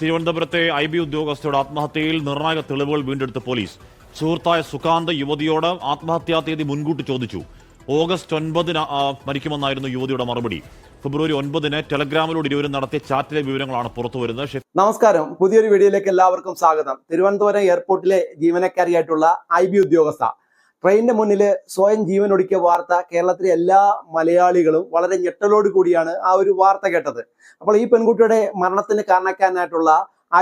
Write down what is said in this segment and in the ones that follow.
തിരുവനന്തപുരത്തെ IB ഉദ്യോഗസ്ഥരുടെ ആത്മഹത്യയിൽ നിർണായക തെളിവുകൾ വീണ്ടെടുത്ത പോലീസ്. സുഹൃത്തായ സുകാന്ത് യുവതിയോട് ആത്മഹത്യാ തീയതി മുൻകൂട്ടി ചോദിച്ചു. ഓഗസ്റ്റ് 9-ന് മരിക്കുമെന്നായിരുന്നു യുവതിയുടെ മറുപടി. ഫെബ്രുവരി 9-ന് ടെലഗ്രാമിലൂടെ ഇരുവരും നടത്തിയ ചാറ്റിലെ വിവരങ്ങളാണ് പുറത്തുവരുന്നത്. നമസ്കാരം, പുതിയൊരു വീഡിയോയിലേക്ക് എല്ലാവർക്കും സ്വാഗതം. തിരുവനന്തപുരം എയർപോർട്ടിലെ ജീവനക്കാരിയായിട്ടുള്ള IB ഉദ്യോഗസ്ഥ ട്രെയിനിന്റെ മുന്നിൽ സ്വയം ജീവൻ ഒടുക്കിയ വാർത്ത കേരളത്തിലെ എല്ലാ മലയാളികളും വളരെ ഞെട്ടലോട് കൂടിയാണ് ആ ഒരു വാർത്ത കേട്ടത്. അപ്പോൾ ഈ പെൺകുട്ടിയുടെ മരണത്തിന് കാരണക്കാരനായിട്ടുള്ള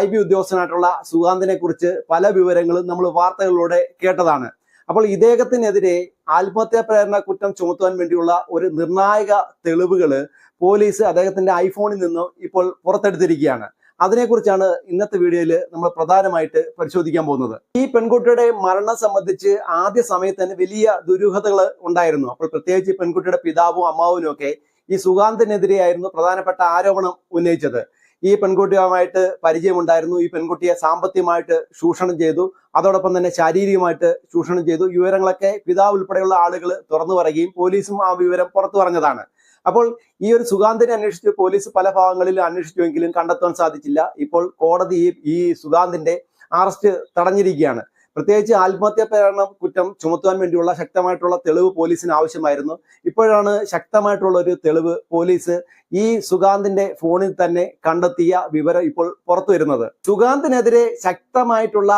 IB ഉദ്യോഗസ്ഥനായിട്ടുള്ള സുകാന്തിനെ കുറിച്ച് പല വിവരങ്ങളും നമ്മൾ വാർത്തകളിലൂടെ കേട്ടതാണ്. അപ്പോൾ ഇദ്ദേഹത്തിനെതിരെ ആത്മഹത്യാ പ്രേരണ കുറ്റം ചുമത്തുവാൻ വേണ്ടിയുള്ള ഒരു നിർണായക തെളിവുകൾ പോലീസ് അദ്ദേഹത്തിന്റെ ഐഫോണിൽ നിന്നും ഇപ്പോൾ പുറത്തെടുത്തിരിക്കുകയാണ്. അതിനെക്കുറിച്ചാണ് ഇന്നത്തെ വീഡിയോയിൽ നമ്മൾ പ്രധാനമായിട്ട് പരിശോധിക്കാൻ പോകുന്നത്. ഈ പെൺകുട്ടിയുടെ മരണം സംബന്ധിച്ച് ആദ്യ സമയത്ത് തന്നെ വലിയ ദുരൂഹതകൾ ഉണ്ടായിരുന്നു. അപ്പോൾ പ്രത്യേകിച്ച് ഈ പെൺകുട്ടിയുടെ പിതാവും അമ്മാവനും ഒക്കെ ഈ സുകാന്തിനെതിരെയായിരുന്നു പ്രധാനപ്പെട്ട ആരോപണം ഉന്നയിച്ചത്. ഈ പെൺകുട്ടിയുമായിട്ട് പരിചയമുണ്ടായിരുന്നു, ഈ പെൺകുട്ടിയെ സാമ്പത്തികമായിട്ട് ചൂഷണം ചെയ്തു, അതോടൊപ്പം തന്നെ ശാരീരികമായിട്ട് ചൂഷണം ചെയ്തു. വിവരങ്ങളൊക്കെ പിതാവ് ഉൾപ്പെടെയുള്ള ആളുകൾ തുറന്നു പറയുകയും പോലീസും ആ വിവരം പുറത്തു പറഞ്ഞതാണ്. അപ്പോൾ ഈ ഒരു സുകാന്തിനെ അന്വേഷിച്ച് പോലീസ് പല ഭാഗങ്ങളിൽ അന്വേഷിച്ചുവെങ്കിലും കണ്ടെത്താൻ സാധിച്ചില്ല. ഇപ്പോൾ കോടതി ഈ സുകാന്തിന്റെ അറസ്റ്റ് തടഞ്ഞിരിക്കുകയാണ്. പ്രത്യേകിച്ച് ആത്മഹത്യാ പ്രേരണ കുറ്റം ചുമത്തുവാൻ വേണ്ടിയുള്ള ശക്തമായിട്ടുള്ള തെളിവ് പോലീസിന് ആവശ്യമായിരുന്നു. ഇപ്പോഴാണ് ശക്തമായിട്ടുള്ള ഒരു തെളിവ് പോലീസ് ഈ സുകാന്തിന്റെ ഫോണിൽ തന്നെ കണ്ടെത്തിയ വിവരം ഇപ്പോൾ പുറത്തു വരുന്നത്. സുകാന്തിനെതിരെ ശക്തമായിട്ടുള്ള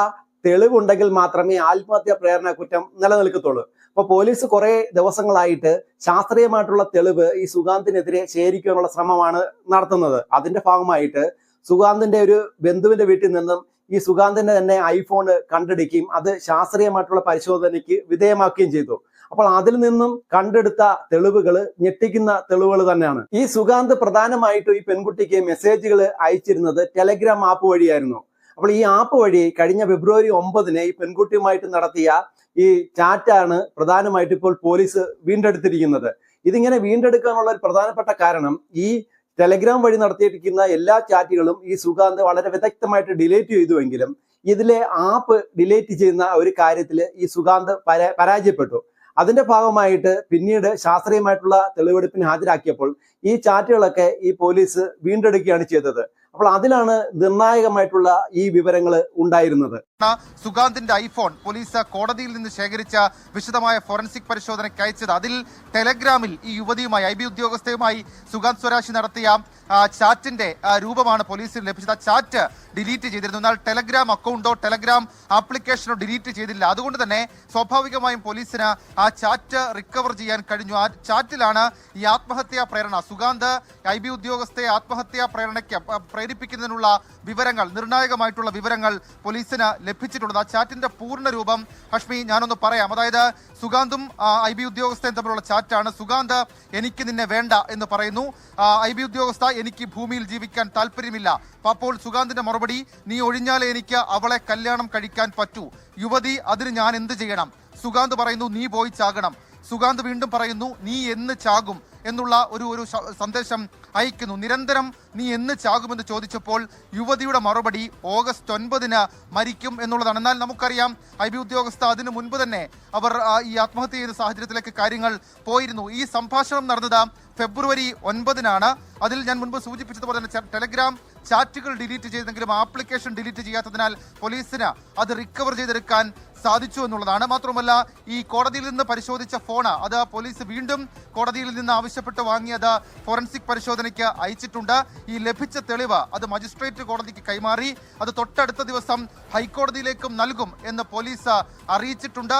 തെളിവുണ്ടെങ്കിൽ മാത്രമേ ആത്മഹത്യാ പ്രേരണ കുറ്റം നിലനിൽക്കത്തുള്ളൂ. അപ്പൊ പോലീസ് കുറെ ദിവസങ്ങളായിട്ട് ശാസ്ത്രീയമായിട്ടുള്ള തെളിവ് ഈ സുകാന്തിനെതിരെ ശേഖരിക്കാനുള്ള ശ്രമമാണ് നടത്തുന്നത്. അതിന്റെ ഭാഗമായിട്ട് സുകാന്തിന്റെ ഒരു ബന്ധുവിന്റെ വീട്ടിൽ നിന്നും ഈ സുകാന്തിന്റെ തന്നെ ഐഫോൺ കണ്ടെടുക്കുകയും അത് ശാസ്ത്രീയമായിട്ടുള്ള പരിശോധനയ്ക്ക് വിധേയമാക്കുകയും ചെയ്തു. അപ്പോൾ അതിൽ നിന്നും കണ്ടെടുത്ത തെളിവുകൾ ഞെട്ടിക്കുന്ന തെളിവുകൾ തന്നെയാണ്. ഈ സുകാന്ത് പ്രധാനമായിട്ടും ഈ പെൺകുട്ടിക്ക് മെസ്സേജുകൾ അയച്ചിരുന്നത് ടെലഗ്രാം ആപ്പ് വഴിയായിരുന്നു. അപ്പോൾ ഈ ആപ്പ് വഴി കഴിഞ്ഞ ഫെബ്രുവരി 9-ന് ഈ പെൺകുട്ടിയുമായിട്ട് നടത്തിയ ഈ ചാറ്റാണ് പ്രധാനമായിട്ട് ഇപ്പോൾ പോലീസ് വീണ്ടെടുത്തിരിക്കുന്നത്. ഇതിങ്ങനെ വീണ്ടെടുക്കാനുള്ള ഒരു പ്രധാനപ്പെട്ട കാരണം ഈ ടെലഗ്രാം വഴി നടത്തിയിരിക്കുന്ന എല്ലാ ചാറ്റുകളും ഈ സുകാന്ത് വളരെ വിദഗ്ധമായിട്ട് ഡിലീറ്റ് ചെയ്തുവെങ്കിലും ഇതിലെ ആപ്പ് ഡിലീറ്റ് ചെയ്യുന്ന ഒരു കാര്യത്തിൽ ഈ സുകാന്ത് പരാജയപ്പെട്ടു. അതിന്റെ ഭാഗമായിട്ട് പിന്നീട് ശാസ്ത്രീയമായിട്ടുള്ള തെളിവെടുപ്പിന് ഹാജരാക്കിയപ്പോൾ ഈ ചാറ്റുകളൊക്കെ ഈ പോലീസ് വീണ്ടെടുക്കുകയാണ് ചെയ്തത്. അപ്പോൾ അതിലാണ് നിർണായകമായിട്ടുള്ള ഈ വിവരങ്ങൾ ഉണ്ടായിരുന്നത്. സുകാന്തിന്റെ ഐഫോൺ പോലീസ് കോടതിയിൽ നിന്ന് ശേഖരിച്ച വിശദമായ ഫോറൻസിക് പരിശോധനയ്ക്ക് അയച്ചത്. അതിൽ ടെലഗ്രാമിൽ ഈ യുവതിയുമായി IB ഉദ്യോഗസ്ഥയുമായി സുകാന്ത് സ്വരാജ് നടത്തിയ ചാറ്റിന്റെ രൂപമാണ് പോലീസിന് ലഭിച്ചത്. ആ ചാറ്റ് ഡിലീറ്റ് ചെയ്തിരുന്നു. എന്നാൽ ടെലഗ്രാം അക്കൗണ്ടോ ടെലഗ്രാം ആപ്ലിക്കേഷനോ ഡിലീറ്റ് ചെയ്തില്ല. അതുകൊണ്ട് തന്നെ സ്വാഭാവികമായും പോലീസിന് ആ ചാറ്റ് റിക്കവർ ചെയ്യാൻ കഴിഞ്ഞു. ആ ചാറ്റിലാണ് ഈ ആത്മഹത്യാ പ്രേരണ, സുകാന്ത് IB ഉദ്യോഗസ്ഥയെ ആത്മഹത്യാ പ്രേരണയ്ക്ക് പ്രേരിപ്പിക്കുന്നതിനുള്ള വിവരങ്ങൾ, നിർണായകമായിട്ടുള്ള വിവരങ്ങൾ പോലീസിന് ലഭിച്ചിട്ടുള്ളത്. ആ ചാറ്റിന്റെ പൂർണ്ണ രൂപം ഹഷ്മി ഞാനൊന്ന് പറയാം. അതായത് സുകാന്തും IB ഉദ്യോഗസ്ഥയും തമ്മിലുള്ള ചാറ്റാണ്. സുകാന്ത് എനിക്ക് നിന്നെ വേണ്ട എന്ന് പറയുന്നു. IB ഉദ്യോഗസ്ഥ എനിക്ക് ഭൂമിയിൽ ജീവിക്കാൻ താല്പര്യമില്ല. അപ്പോൾ സുകാന്തിന്റെ മറുപടി, നീ ഒഴിഞ്ഞാലേ എനിക്ക് അവളെ കല്യാണം കഴിക്കാൻ പറ്റൂ. യുവതി, അതിന് ഞാൻ എന്ത് ചെയ്യണം? സുകാന്ത് പറയുന്നു, നീ പോയി ചാകണം. സുകാന്ത് വീണ്ടും പറയുന്നു, നീ എന്ന് ചാകും എന്നുള്ള ഒരു സന്ദേശം അയക്കുന്നു. നിരന്തരം നീ എന്ന് ചാകുമെന്ന് ചോദിച്ചപ്പോൾ യുവതിയുടെ മറുപടി ഓഗസ്റ്റ് 9-ന് മരിക്കും എന്നുള്ളതാണ്. എന്നാൽ നമുക്കറിയാം IB ഉദ്യോഗസ്ഥ അതിനു മുൻപ് തന്നെ അവർ ഈ ആത്മഹത്യ ചെയ്യുന്ന സാഹചര്യത്തിലേക്ക് കാര്യങ്ങൾ പോയിരുന്നു. ഈ സംഭാഷണം നടന്നത് ഫെബ്രുവരി 9-നാണ്. അതിൽ ഞാൻ മുൻപ് സൂചിപ്പിച്ചതുപോലെ തന്നെ ടെലഗ്രാം ചാറ്റുകൾ ഡിലീറ്റ് ചെയ്തെങ്കിലും ആപ്ലിക്കേഷൻ ഡിലീറ്റ് ചെയ്യാത്തതിനാൽ പോലീസിന് അത് റിക്കവർ ചെയ്തെടുക്കാൻ സാധിച്ചു എന്നുള്ളതാണ്. മാത്രമല്ല ഈ കോടതിയിൽ നിന്ന് പരിശോധിച്ച ഫോണ് അത് പോലീസ് വീണ്ടും കോടതിയിൽ നിന്ന് ആവശ്യപ്പെട്ട് വാങ്ങിയത് ഫോറൻസിക് പരിശോധനയ്ക്ക് അയച്ചിട്ടുണ്ട്. ഈ ലഭിച്ച തെളിവ് അത് മജിസ്ട്രേറ്റ് കോടതിക്ക് കൈമാറി അത് തൊട്ടടുത്ത ദിവസം ഹൈക്കോടതിയിലേക്കും നൽകും എന്ന് പോലീസ് അറിയിച്ചിട്ടുണ്ട്.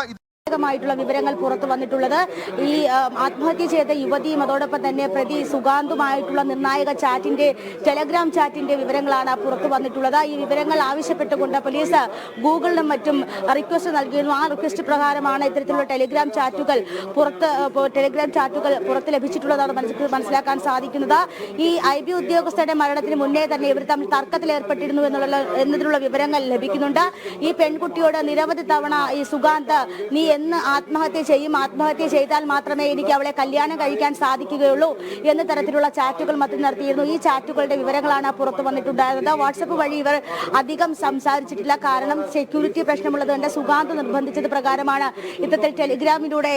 ായിട്ടുള്ള വിവരങ്ങൾ പുറത്തു വന്നിട്ടുള്ളത് ഈ ആത്മഹത്യ ചെയ്ത യുവതിയും അതോടൊപ്പം തന്നെ പ്രതി സുകാന്തുമായിട്ടുള്ള നിർണായക ടെലഗ്രാം ചാറ്റിന്റെ വിവരങ്ങളാണ് പുറത്തു വന്നിട്ടുള്ളത്. ഈ വിവരങ്ങൾ ആവശ്യപ്പെട്ടുകൊണ്ട് പോലീസ് ഗൂഗിളിലും മറ്റും റിക്വസ്റ്റ് നൽകിയിരുന്നു. ആ റിക്വസ്റ്റ് പ്രകാരമാണ് ഇത്തരത്തിലുള്ള ടെലഗ്രാം ചാറ്റുകൾ പുറത്ത് ലഭിച്ചിട്ടുള്ളതാണ് മനസ്സിലാക്കാൻ സാധിക്കുന്നത്. ഈ IB ഉദ്യോഗസ്ഥരുടെ മരണത്തിന് മുന്നേ തന്നെ ഇവർ തമ്മിൽ തർക്കത്തിൽ ഏർപ്പെട്ടിരുന്നു എന്നതിനുള്ള വിവരങ്ങൾ ലഭിക്കുന്നുണ്ട്. ഈ പെൺകുട്ടിയോട് നിരവധി തവണ ഈ സുകാന്ത് നീ എന്ന് ആത്മഹത്യ ചെയ്താൽ മാത്രമേ എനിക്ക് അവളെ കല്യാണം കഴിക്കാൻ സാധിക്കുകയുള്ളൂ എന്ന തരത്തിലുള്ള ചാറ്റുകൾ മറ്റും നടത്തിയിരുന്നു. ഈ ചാറ്റുകളുടെ വിവരങ്ങളാണ് പുറത്തു വന്നിട്ടുണ്ടായിരുന്നത്. വാട്സപ്പ് വഴി ഇവർ അധികം സംസാരിച്ചിട്ടില്ല. കാരണം സെക്യൂരിറ്റി പ്രശ്നമുള്ളത് കൊണ്ട് സുഗാന്ത് നിർബന്ധിച്ചത് പ്രകാരമാണ് ഇത്തരത്തിൽ ടെലിഗ്രാമിലൂടെ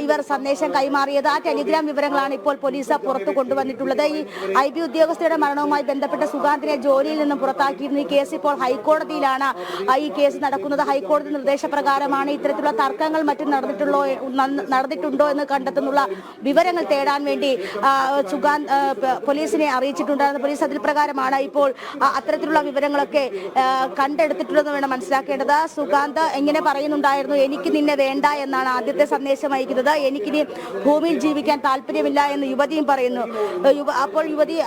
ഇവർ സന്ദേശം കൈമാറിയത്. ആ ടെലിഗ്രാം വിവരങ്ങളാണ് ഇപ്പോൾ പോലീസ് പുറത്തു കൊണ്ടുവന്നിട്ടുള്ളത്. ഈ IB ഉദ്യോഗസ്ഥയുടെ മരണവുമായി ബന്ധപ്പെട്ട സുഗാന്തിനെ ജോലിയിൽ നിന്നും പുറത്താക്കിയിരുന്നു. ഈ കേസ് ഇപ്പോൾ ഹൈക്കോടതിയിലാണ് ഈ കേസ് നടക്കുന്നത്. ഹൈക്കോടതി നിർദ്ദേശപ്രകാരമാണ് ഇത്തരത്തിലുള്ള തർക്കങ്ങൾ മറ്റും നടന്നിട്ടുണ്ടോ എന്ന് കണ്ടെത്തുന്നുള്ള വിവരങ്ങൾ തേടാൻ വേണ്ടി സുഗാന്ത് പോലീസിനെ അറിയിച്ചിട്ടുണ്ടായിരുന്നു. പോലീസ് അതിൽ പ്രകാരമാണ് ഇപ്പോൾ അത്തരത്തിലുള്ള വിവരങ്ങളൊക്കെ കണ്ടെടുത്തിട്ടുള്ളതെന്ന് വേണം മനസ്സിലാക്കേണ്ടത്. സുഗാന്ത് എങ്ങനെ പറയുന്നുണ്ടായിരുന്നു, എനിക്ക് നിന്നെ വേണ്ട എന്നാണ് ആദ്യത്തെ സന്ദേശം അയക്കുന്നത്. എനിക്കിനി ഭൂമിയിൽ ജീവിക്കാൻ താല്പര്യമില്ല എന്ന് യുവതിയും പറയുന്നു. അപ്പോൾ യുവതി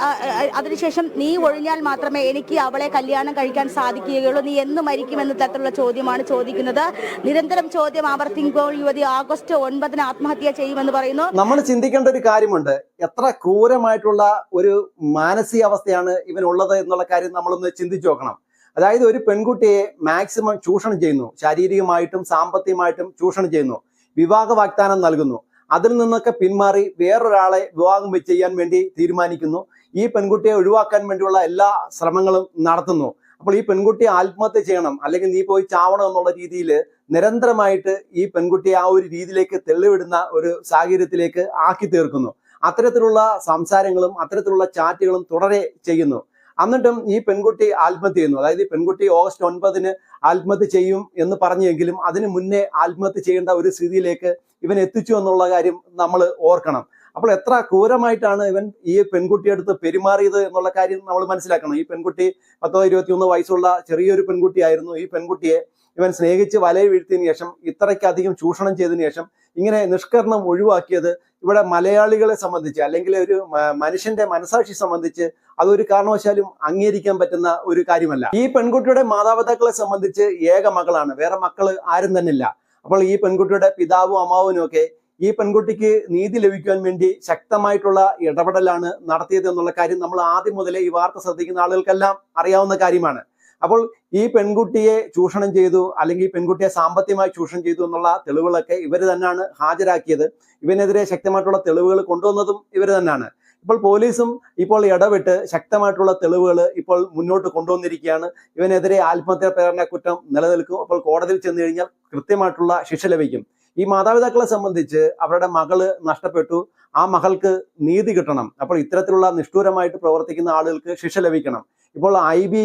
അതിനുശേഷം നീ ഒഴിഞ്ഞാൽ മാത്രമേ എനിക്ക് അവളെ കല്യാണം കഴിക്കാൻ സാധിക്കുകയുള്ളൂ, നീ എന്ന് മരിക്കുമെന്ന തരത്തിലുള്ള ചോദ്യമാണ് ചോദിക്കുന്നത്. നിരന്തരം ചോദ്യം ആവർത്തിക്കുമ്പോൾ യുവതി ഓഗസ്റ്റ് 9 ആത്മഹത്യ ചെയ്യുമെന്ന് പറയുന്നു. നമ്മൾ ചിന്തിക്കേണ്ട ഒരു കാര്യമുണ്ട്, എത്ര ക്രൂരമായിട്ടുള്ള ഒരു മാനസികാവസ്ഥയാണ് ഇവനുള്ളത് എന്നുള്ള കാര്യം നമ്മളൊന്ന് ചിന്തിച്ചു നോക്കണം. അതായത് ഒരു പെൺകുട്ടിയെ മാക്സിമം ചൂഷണം ചെയ്യുന്നു, ശാരീരികമായിട്ടും സാമ്പത്തികമായിട്ടും ചൂഷണം ചെയ്യുന്നു, വിവാഹ വാഗ്ദാനം നൽകുന്നു, അതിൽ നിന്നൊക്കെ പിന്മാറി വേറൊരാളെ വിവാഹം ചെയ്യാൻ വേണ്ടി തീരുമാനിക്കുന്നു. ഈ പെൺകുട്ടിയെ ഒഴിവാക്കാൻ വേണ്ടിയുള്ള എല്ലാ ശ്രമങ്ങളും നടത്തുന്നു. അപ്പോൾ ഈ പെൺകുട്ടി ആത്മഹത്യ ചെയ്യണം, അല്ലെങ്കിൽ നീ പോയി ചാവണം എന്നുള്ള രീതിയിൽ നിരന്തരമായിട്ട് ഈ പെൺകുട്ടിയെ ആ ഒരു രീതിയിലേക്ക് തെളിവിടുന്ന ഒരു സാഹചര്യത്തിലേക്ക് ആക്കി തീർക്കുന്നു. അത്തരത്തിലുള്ള സംസാരങ്ങളും അത്തരത്തിലുള്ള ചാറ്റുകളും തുടരെ ചെയ്യുന്നു. എന്നിട്ടും ഈ പെൺകുട്ടി ആത്മഹത്യ ചെയ്യുന്നു. അതായത് ഈ പെൺകുട്ടി ഓഗസ്റ്റ് 9 ആത്മഹത്യ ചെയ്യും എന്ന് പറഞ്ഞെങ്കിലും അതിന് മുന്നേ ആത്മഹത്യ ചെയ്യേണ്ട ഒരു സ്ഥിതിയിലേക്ക് ഇവൻ എത്തിച്ചു എന്നുള്ള കാര്യം നമ്മൾ ഓർക്കണം. അപ്പോൾ എത്ര ക്രൂരമായിട്ടാണ് ഇവൻ ഈ പെൺകുട്ടിയുടെ അടുത്ത് പെരുമാറിയത് എന്നുള്ള കാര്യം നമ്മൾ മനസ്സിലാക്കണം. ഈ പെൺകുട്ടി 20-21 വയസ്സുള്ള ചെറിയൊരു പെൺകുട്ടിയായിരുന്നു. ഈ പെൺകുട്ടിയെ ഇവൻ സ്നേഹിച്ച് വലയ വീഴ്ത്തിയതിനു ശേഷം ഇത്രയ്ക്കധികം ചൂഷണം ചെയ്തതിനു ശേഷം ഇങ്ങനെ നിഷ്കരണം ഒഴിവാക്കിയത് ഇവിടെ മലയാളികളെ സംബന്ധിച്ച്, അല്ലെങ്കിൽ ഒരു മനുഷ്യന്റെ മനസാക്ഷി സംബന്ധിച്ച് അതൊരു കാരണവശാലും അംഗീകരിക്കാൻ പറ്റുന്ന ഒരു കാര്യമല്ല. ഈ പെൺകുട്ടിയുടെ മാതാപിതാക്കളെ സംബന്ധിച്ച് ഏക മകളാണ്, വേറെ മക്കള് ആരും തന്നെ ഇല്ല. അപ്പോൾ ഈ പെൺകുട്ടിയുടെ പിതാവും അമ്മാവനും ഒക്കെ ഈ പെൺകുട്ടിക്ക് നീതി ലഭിക്കുവാൻ വേണ്ടി ശക്തമായിട്ടുള്ള ഇടപെടലാണ് നടത്തിയത് എന്നുള്ള കാര്യം നമ്മൾ ആദ്യം മുതലേ ഈ വാർത്ത ശ്രദ്ധിക്കുന്ന ആളുകൾക്കെല്ലാം അറിയാവുന്ന കാര്യമാണ്. അപ്പോൾ ഈ പെൺകുട്ടിയെ ചൂഷണം ചെയ്തു, അല്ലെങ്കിൽ ഈ പെൺകുട്ടിയെ സാമ്പത്തികമായി ചൂഷണം ചെയ്തു എന്നുള്ള തെളിവുകളൊക്കെ ഇവർ തന്നെയാണ് ഹാജരാക്കിയത്. ഇവനെതിരെ ശക്തമായിട്ടുള്ള തെളിവുകൾ കൊണ്ടുവന്നതും ഇവർ തന്നെയാണ്. ഇപ്പോൾ പോലീസും ഇപ്പോൾ ഇടപെട്ട് ശക്തമായിട്ടുള്ള തെളിവുകൾ ഇപ്പോൾ മുന്നോട്ട് കൊണ്ടുവന്നിരിക്കുകയാണ്. ഇവനെതിരെ ആത്മഹത്യാ പ്രേരണ കുറ്റം നിലനിൽക്കും. അപ്പോൾ കോടതിയിൽ ചെന്ന് കഴിഞ്ഞാൽ കൃത്യമായിട്ടുള്ള ശിക്ഷ ലഭിക്കും. ഈ മാതാപിതാക്കളെ സംബന്ധിച്ച് അവരുടെ മകള് നഷ്ടപ്പെട്ടു, ആ മകൾക്ക് നീതി കിട്ടണം. അപ്പോൾ ഇത്തരത്തിലുള്ള നിഷ്ഠൂരമായിട്ട് പ്രവർത്തിക്കുന്ന ആളുകൾക്ക് ശിക്ഷ ലഭിക്കണം. ഇപ്പോൾ IB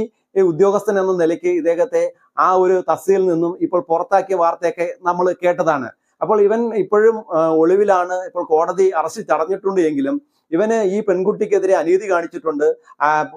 ഉദ്യോഗസ്ഥൻ എന്ന നിലയ്ക്ക് ഇദ്ദേഹത്തെ ആ ഒരു തസ്തികയിൽ നിന്നും ഇപ്പോൾ പുറത്താക്കിയ വാർത്തയൊക്കെ നമ്മൾ കേട്ടതാണ്. അപ്പോൾ ഇവൻ ഇപ്പോഴും ഒളിവിലാണ്. ഇപ്പോൾ കോടതി അറസ്റ്റ് തടഞ്ഞിട്ടുണ്ട് എങ്കിലും ഇവന് ഈ പെൺകുട്ടിക്കെതിരെ അനീതി കാണിച്ചിട്ടുണ്ട്,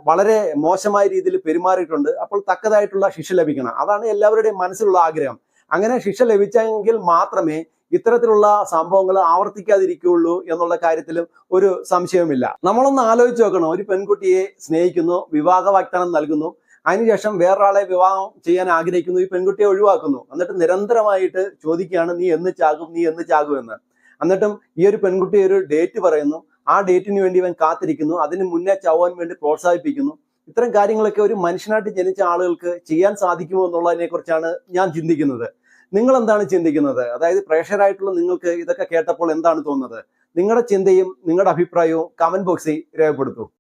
വളരെ മോശമായ രീതിയിൽ പെരുമാറിയിട്ടുണ്ട്. അപ്പോൾ തക്കതായിട്ടുള്ള ശിക്ഷ ലഭിക്കണം. അതാണ് എല്ലാവരുടെയും മനസ്സിലുള്ള ആഗ്രഹം. അങ്ങനെ ശിക്ഷ ലഭിച്ചെങ്കിൽ മാത്രമേ ഇത്തരത്തിലുള്ള സംഭവങ്ങൾ ആവർത്തിക്കാതിരിക്കുകയുള്ളൂ എന്നുള്ള കാര്യത്തിലും ഒരു സംശയവുമില്ല. നമ്മളൊന്ന് ആലോചിച്ച് നോക്കണം, ഒരു പെൺകുട്ടിയെ സ്നേഹിക്കുന്നു, വിവാഹ വാഗ്ദാനം നൽകുന്നു, അതിനുശേഷം വേറൊരാളെ വിവാഹം ചെയ്യാൻ ആഗ്രഹിക്കുന്നു, ഈ പെൺകുട്ടിയെ ഒഴിവാക്കുന്നു, എന്നിട്ട് നിരന്തരമായിട്ട് ചോദിക്കുകയാണ് നീ എന്ന് ചാകും എന്ന്. എന്നിട്ടും ഈ ഒരു പെൺകുട്ടി ഒരു ഡേറ്റ് പറയുന്നു, ആ ഡേറ്റിന് വേണ്ടി ഇവൻ കാത്തിരിക്കുന്നു, അതിന് മുന്നേ ചാവാൻ വേണ്ടി പ്രോത്സാഹിപ്പിക്കുന്നു. ഇത്തരം കാര്യങ്ങളൊക്കെ ഒരു മനുഷ്യനായിട്ട് ജനിച്ച ആളുകൾക്ക് ചെയ്യാൻ സാധിക്കുമോ എന്നുള്ളതിനെ കുറിച്ചാണ് ഞാൻ ചിന്തിക്കുന്നത്. നിങ്ങൾ എന്താണ് ചിന്തിക്കുന്നത്? അതായത് പ്രേക്ഷകരായിട്ടുള്ള നിങ്ങൾക്ക് ഇതൊക്കെ കേട്ടപ്പോൾ എന്താണ് തോന്നുന്നത്? നിങ്ങളുടെ ചിന്തയും നിങ്ങളുടെ അഭിപ്രായവും കമന്റ് ബോക്സിൽ രേഖപ്പെടുത്തൂ.